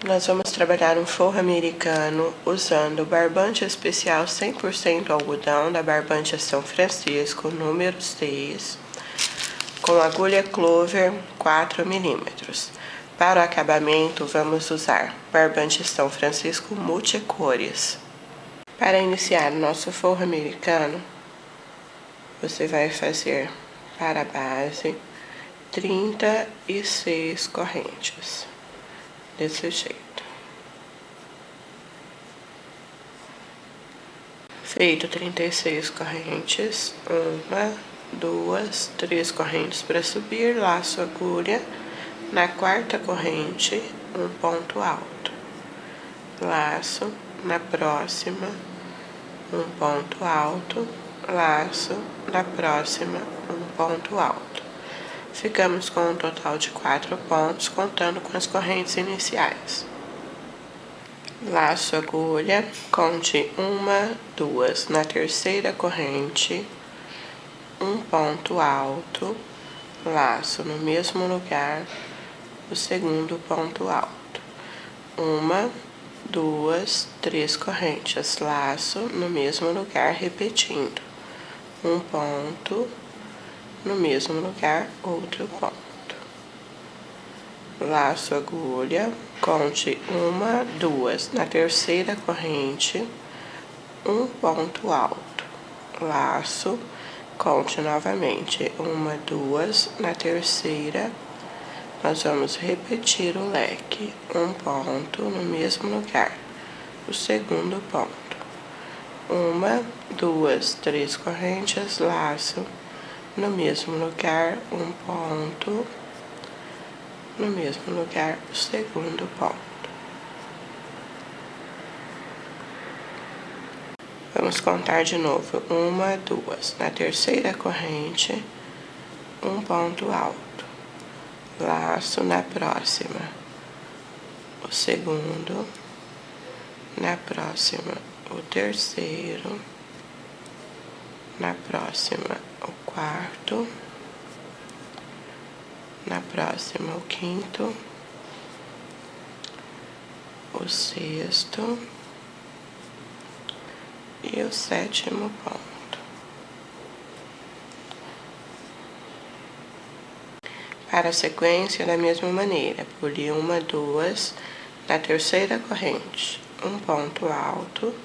Nós vamos trabalhar um forro americano usando o barbante especial 100% algodão da Barbante São Francisco, número 6, com agulha Clover 4 mm. Para o acabamento, vamos usar barbante São Francisco multicores. Para iniciar o nosso forro americano, você vai fazer para a base 36 correntes. Desse jeito. Feito 36 correntes, 1, 2, 3 correntes para subir, laço agulha, na quarta corrente, um ponto alto, laço, na próxima, um ponto alto, laço, na próxima, um ponto alto. Ficamos com um total de 4 pontos, contando com as correntes iniciais. Laço agulha, conte 1, 2, na terceira corrente, um ponto alto, laço no mesmo lugar, o segundo ponto alto. 1, 2, 3 correntes, laço no mesmo lugar, repetindo. Um ponto, no mesmo lugar, outro ponto. Laço agulha, conte 1, 2, na terceira corrente, um ponto alto. Laço, conte novamente 1, 2, na terceira, nós vamos repetir o leque. Um ponto no mesmo lugar, o segundo ponto. 1, 2, 3 correntes, laço, no mesmo lugar, um ponto, no mesmo lugar, o segundo ponto. Vamos contar de novo. 1, 2, na terceira corrente, um ponto alto, laço na próxima, o segundo, na próxima, o terceiro, na próxima, o quarto, na próxima, o quinto, o sexto e o sétimo ponto. Para a sequência, da mesma maneira, pule 1, 2, na terceira corrente, um ponto alto,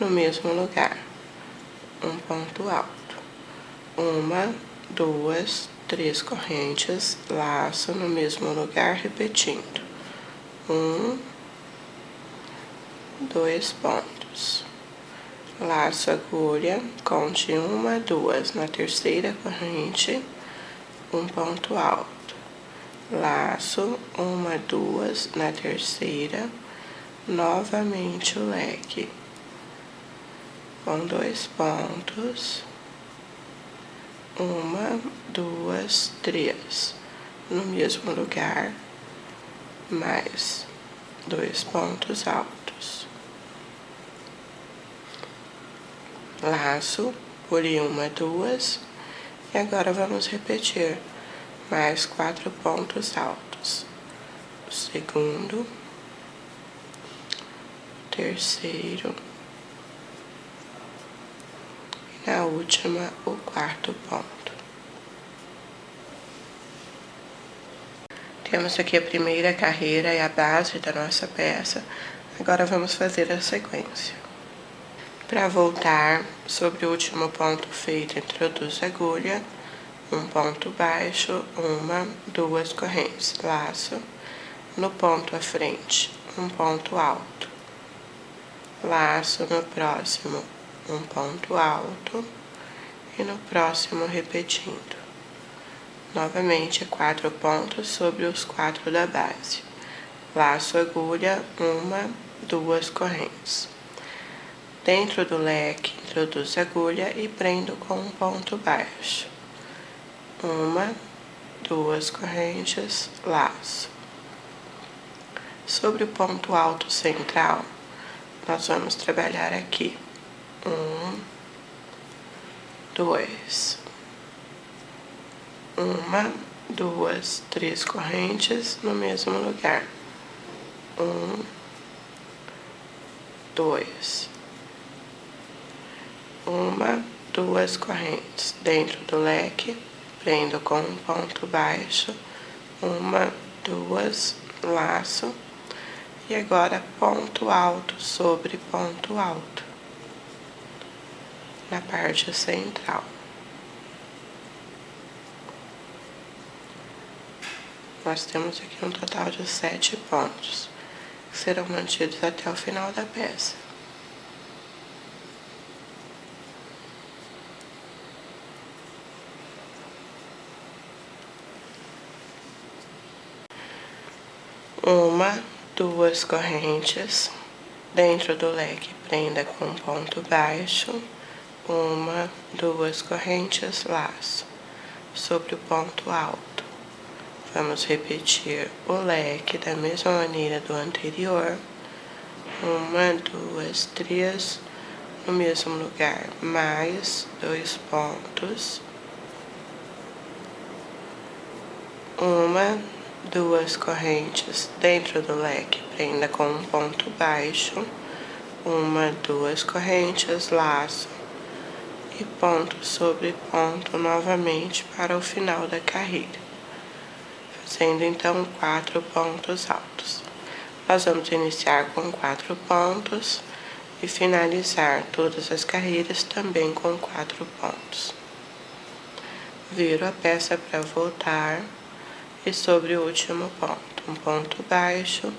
no mesmo lugar, um ponto alto. 1, 2, 3 correntes, laço no mesmo lugar, repetindo. 1, 2 pontos. Laço agulha, conte 1, 2, na terceira corrente, um ponto alto. Laço, 1, 2, na terceira, novamente o leque. Com 2 pontos. 1, 2, 3, no mesmo lugar, mais 2 pontos altos. Laço, pule 1, 2, e agora vamos repetir mais 4 pontos altos. O segundo, o terceiro, e na última, o quarto ponto. Temos aqui a primeira carreira e a base da nossa peça. Agora vamos fazer a sequência. Para voltar sobre o último ponto feito, introduz a agulha, um ponto baixo, 1, 2 correntes, laço, no ponto à frente, um ponto alto, laço no próximo, um ponto alto, e no próximo repetindo. Novamente 4 pontos sobre os 4 da base. Laço agulha, 1, 2 correntes. Dentro do leque, introduz a agulha e prendo com um ponto baixo. 1, 2 correntes, laço. Sobre o ponto alto central, nós vamos trabalhar aqui. 1, 2. 1, 2, 3 correntes no mesmo lugar. 1, 2, 1, 2 correntes dentro do leque, prendo com um ponto baixo, 1, 2, laço, e agora ponto alto sobre ponto alto, na parte central. Nós temos aqui um total de 7 pontos, que serão mantidos até o final da peça. Uma, 2 correntes dentro do leque, prenda com ponto baixo, 1, 2 correntes, laço, sobre o ponto alto. Vamos repetir o leque da mesma maneira do anterior, 1, 2, 3, no mesmo lugar, mais 2 pontos, 1, 2 correntes dentro do leque, prenda com um ponto baixo, 1, 2 correntes, laço e ponto sobre ponto novamente para o final da carreira, fazendo então 4 pontos altos. Nós vamos iniciar com 4 pontos e finalizar todas as carreiras também com 4 pontos. Viro a peça para voltar. E sobre o último ponto, um ponto baixo,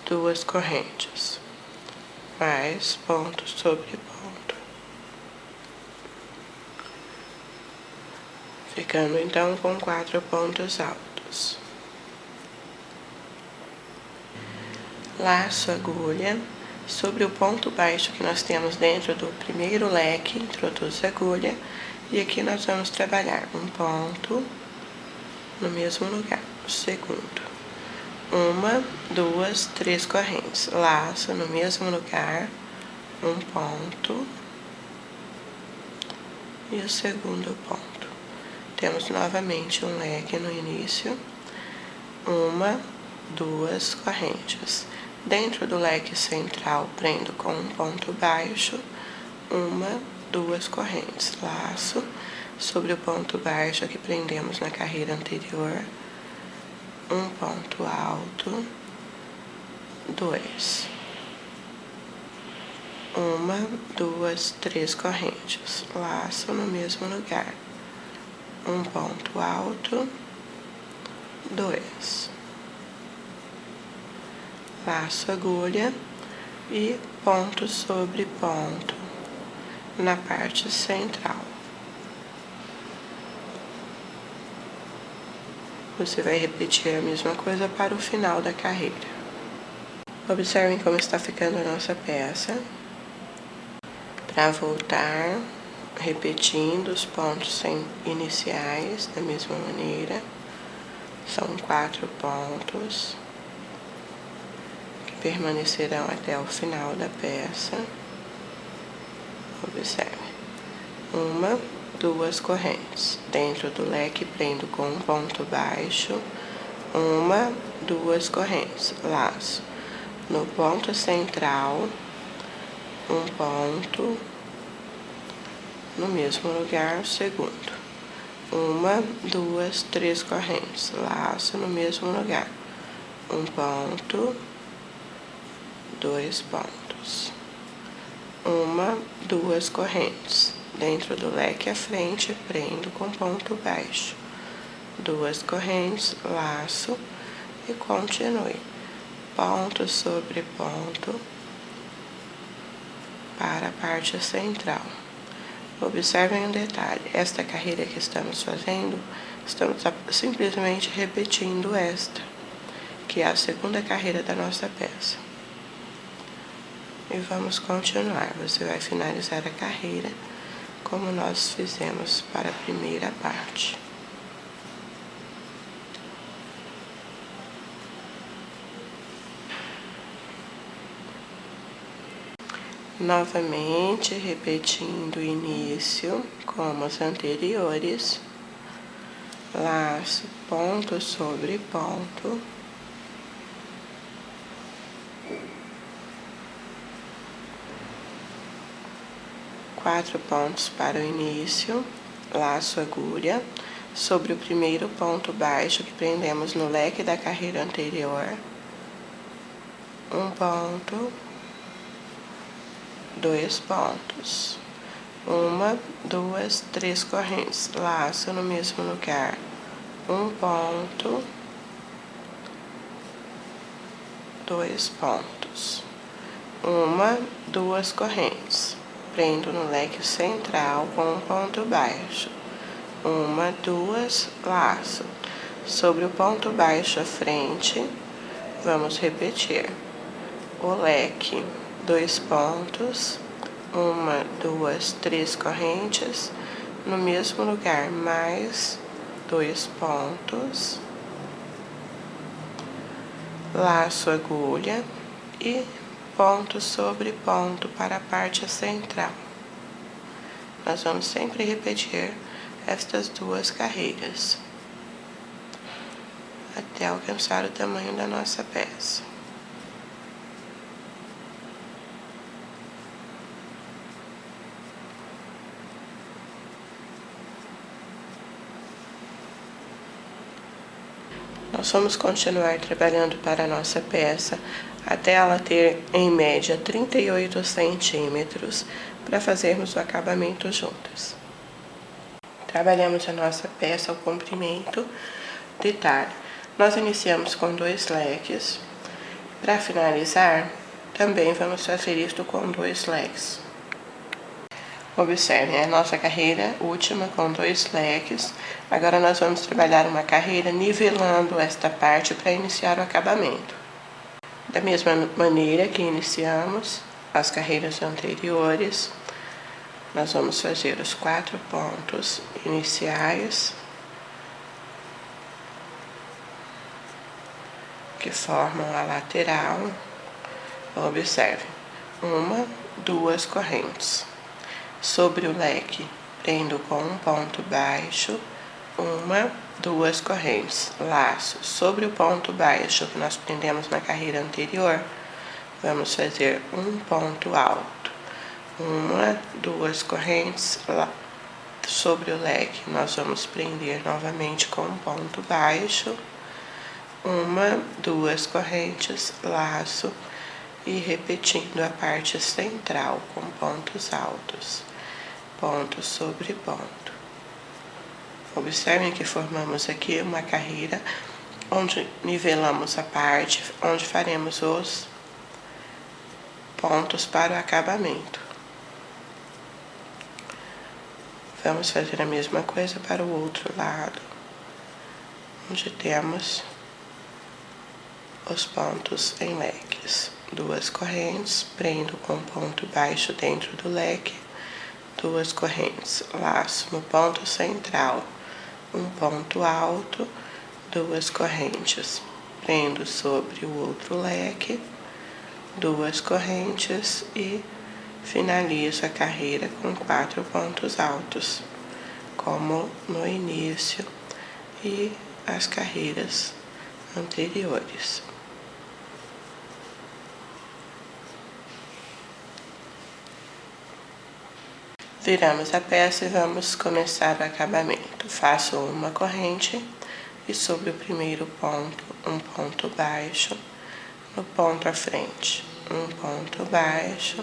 2 correntes, mais ponto sobre ponto, ficando então com 4 pontos altos. Laço agulha, sobre o ponto baixo que nós temos dentro do primeiro leque, introduz a agulha, e aqui nós vamos trabalhar um ponto no mesmo lugar, o segundo, 1, 2, 3 correntes, laço no mesmo lugar, um ponto e o segundo ponto. Temos novamente um leque no início, 1, 2 correntes. Dentro do leque central, prendo com um ponto baixo, 1, 2 correntes, laço sobre o ponto baixo que prendemos na carreira anterior, um ponto alto, 2, 1, 2, 3 correntes, laço no mesmo lugar, um ponto alto, 2, laço agulha e ponto sobre ponto na parte central. Você vai repetir a mesma coisa para o final da carreira. Observem como está ficando a nossa peça. Para voltar, repetindo os pontos iniciais da mesma maneira. São 4 pontos que permanecerão até o final da peça. Observe. 1, 2 correntes. Dentro do leque, prendo com um ponto baixo, 1, 2 correntes, laço. No ponto central, um ponto, no mesmo lugar, o segundo. 1, 2, 3 correntes, laço no mesmo lugar. Um ponto, 2 pontos. 1, 2 correntes. Dentro do leque à frente, prendo com ponto baixo, 2 correntes, laço e continue. Ponto sobre ponto para a parte central. Observem um detalhe, esta carreira que estamos fazendo, estamos simplesmente repetindo esta, que é a segunda carreira da nossa peça. E vamos continuar, você vai finalizar a carreira como nós fizemos para a primeira parte. Novamente, repetindo o início, como os anteriores, laço, ponto sobre ponto, 4 pontos para o início, laço agulha, sobre o primeiro ponto baixo que prendemos no leque da carreira anterior, um ponto, 2 pontos, 1, 2, 3 correntes, laço no mesmo lugar, um ponto, 2 pontos, 1, 2 correntes, prendo no leque central com um ponto baixo, 1, 2, laço, sobre o ponto baixo à frente, vamos repetir, o leque, 2 pontos, 1, 2, 3 correntes, no mesmo lugar, mais 2 pontos, laço agulha e ponto sobre ponto para a parte central. Nós vamos sempre repetir estas 2 carreiras até alcançar o tamanho da nossa peça. Nós vamos continuar trabalhando para a nossa peça até ela ter, em média, 38 centímetros para fazermos o acabamento juntas. Trabalhamos a nossa peça ao comprimento de talha. Nós iniciamos com 2 leques. Para finalizar, também vamos fazer isto com 2 leques. Observem a nossa carreira última com 2 leques. Agora nós vamos trabalhar uma carreira nivelando esta parte para iniciar o acabamento. Da mesma maneira que iniciamos as carreiras anteriores, nós vamos fazer os 4 pontos iniciais que formam a lateral. Observe, 1, 2 correntes. Sobre o leque, prendo com um ponto baixo, 1, 2 correntes, laço. Sobre o ponto baixo que nós prendemos na carreira anterior, vamos fazer um ponto alto, 1, 2 correntes, sobre o leque nós vamos prender novamente com um ponto baixo, 1, 2 correntes, laço e repetindo a parte central com pontos altos, ponto sobre ponto. Observem que formamos aqui uma carreira onde nivelamos a parte, onde faremos os pontos para o acabamento. Vamos fazer a mesma coisa para o outro lado, onde temos os pontos em leques. 2 correntes, prendo com ponto baixo dentro do leque, 2 correntes, laço no ponto central, um ponto alto, 2 correntes, prendo sobre o outro leque, 2 correntes e finalizo a carreira com 4 pontos altos, como no início e as carreiras anteriores. Viramos a peça e vamos começar o acabamento. Faço uma corrente e sobre o primeiro ponto, um ponto baixo, no ponto à frente, um ponto baixo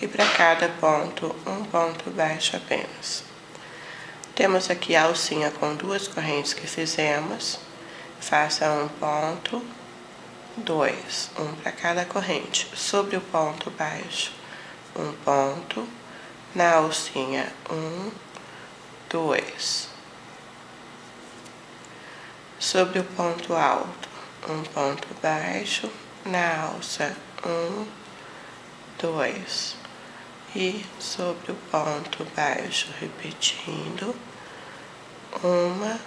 e para cada ponto, um ponto baixo apenas. Temos aqui a alcinha com 2 correntes que fizemos, faça um ponto, 2, um para cada corrente, sobre o ponto baixo, um ponto, na alcinha, 1, 2. Sobre o ponto alto, um ponto baixo, na alça, 1, 2. E sobre o ponto baixo, repetindo, 1,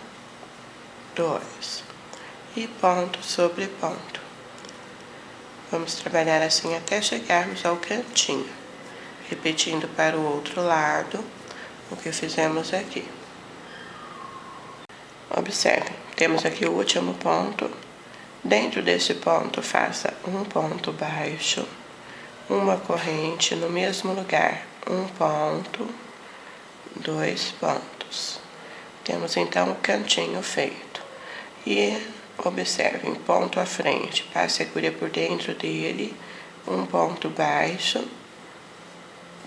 2. E ponto sobre ponto. Vamos trabalhar assim até chegarmos ao cantinho, repetindo para o outro lado o que fizemos aqui. Observe, temos aqui o último ponto. Dentro desse ponto, faça um ponto baixo, uma corrente no mesmo lugar, um ponto, 2 pontos. Temos então o cantinho feito. E observem, ponto à frente, passe a agulha por dentro dele, um ponto baixo,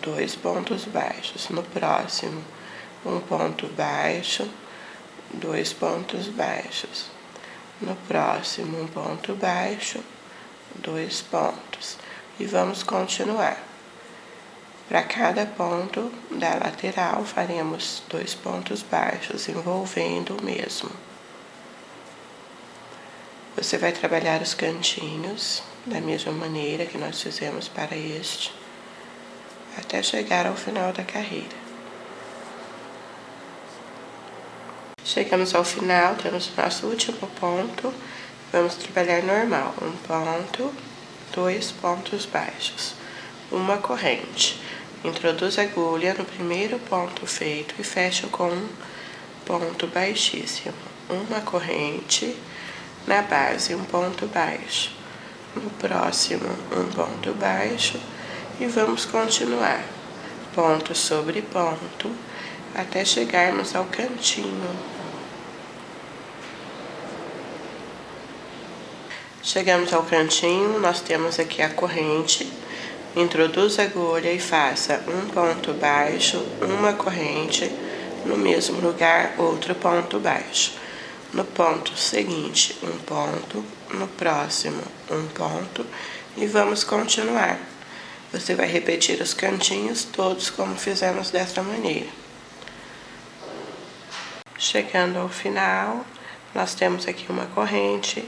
2 pontos baixos. No próximo, um ponto baixo, 2 pontos baixos. No próximo, um ponto baixo, 2 pontos. E vamos continuar. Para cada ponto da lateral, faremos 2 pontos baixos, envolvendo o mesmo. Você vai trabalhar os cantinhos da mesma maneira que nós fizemos para este, até chegar ao final da carreira. Chegamos ao final, temos o nosso último ponto, vamos trabalhar normal, um ponto, 2 pontos baixos, uma corrente. Introduz a agulha no primeiro ponto feito e fecha com um ponto baixíssimo, uma corrente na base, um ponto baixo. No próximo, um ponto baixo e vamos continuar, ponto sobre ponto, até chegarmos ao cantinho. Chegamos ao cantinho, nós temos aqui a corrente. Introduz a agulha e faça um ponto baixo, uma corrente, no mesmo lugar, outro ponto baixo. No ponto seguinte, um ponto, no próximo, um ponto, e vamos continuar. Você vai repetir os cantinhos todos como fizemos desta maneira. Chegando ao final, nós temos aqui uma corrente,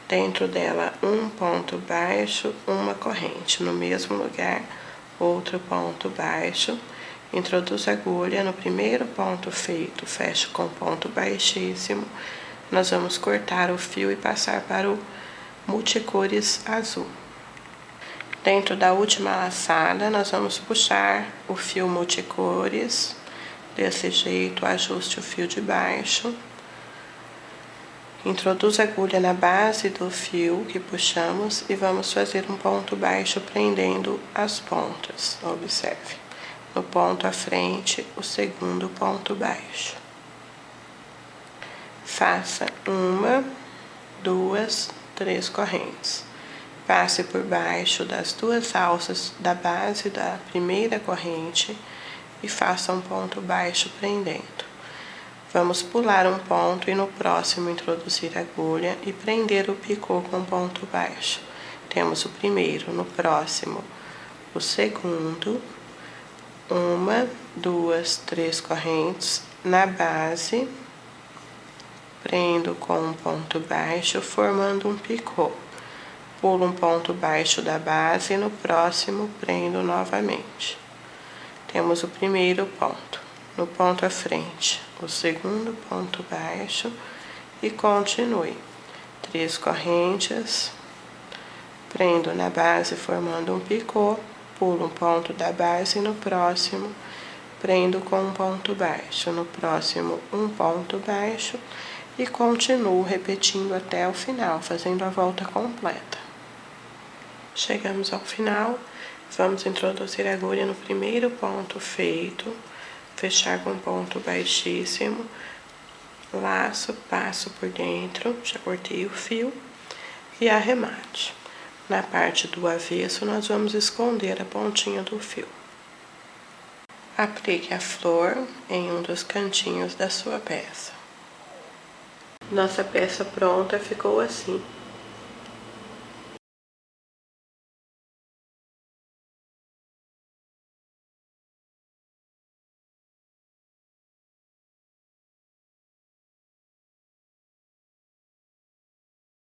dentro dela um ponto baixo, uma corrente, no mesmo lugar, outro ponto baixo. Introduz a agulha no primeiro ponto feito, fecha com ponto baixíssimo. Nós vamos cortar o fio e passar para o multicores azul. Dentro da última laçada, nós vamos puxar o fio multicores, desse jeito, ajuste o fio de baixo. Introduz a agulha na base do fio que puxamos e vamos fazer um ponto baixo prendendo as pontas. Observe, no ponto à frente, o segundo ponto baixo. Faça 1, 2, 3 correntes. Passe por baixo das 2 alças da base da primeira corrente e faça um ponto baixo prendendo. Vamos pular um ponto e no próximo introduzir a agulha e prender o picô com ponto baixo. Temos o primeiro, no próximo, o segundo, 1, 2, 3 correntes na base, prendo com um ponto baixo, formando um picô. Pulo um ponto baixo da base e no próximo prendo novamente. Temos o primeiro ponto. No ponto à frente, o segundo ponto baixo e continue. 3 correntes, prendo na base formando um picô, pulo um ponto da base e no próximo prendo com um ponto baixo. No próximo, um ponto baixo e continuo repetindo até o final, fazendo a volta completa. Chegamos ao final, vamos introduzir a agulha no primeiro ponto feito, fechar com ponto baixíssimo, laço, passo por dentro, já cortei o fio e arremate. Na parte do avesso, nós vamos esconder a pontinha do fio. Aplique a flor em um dos cantinhos da sua peça. Nossa peça pronta ficou assim.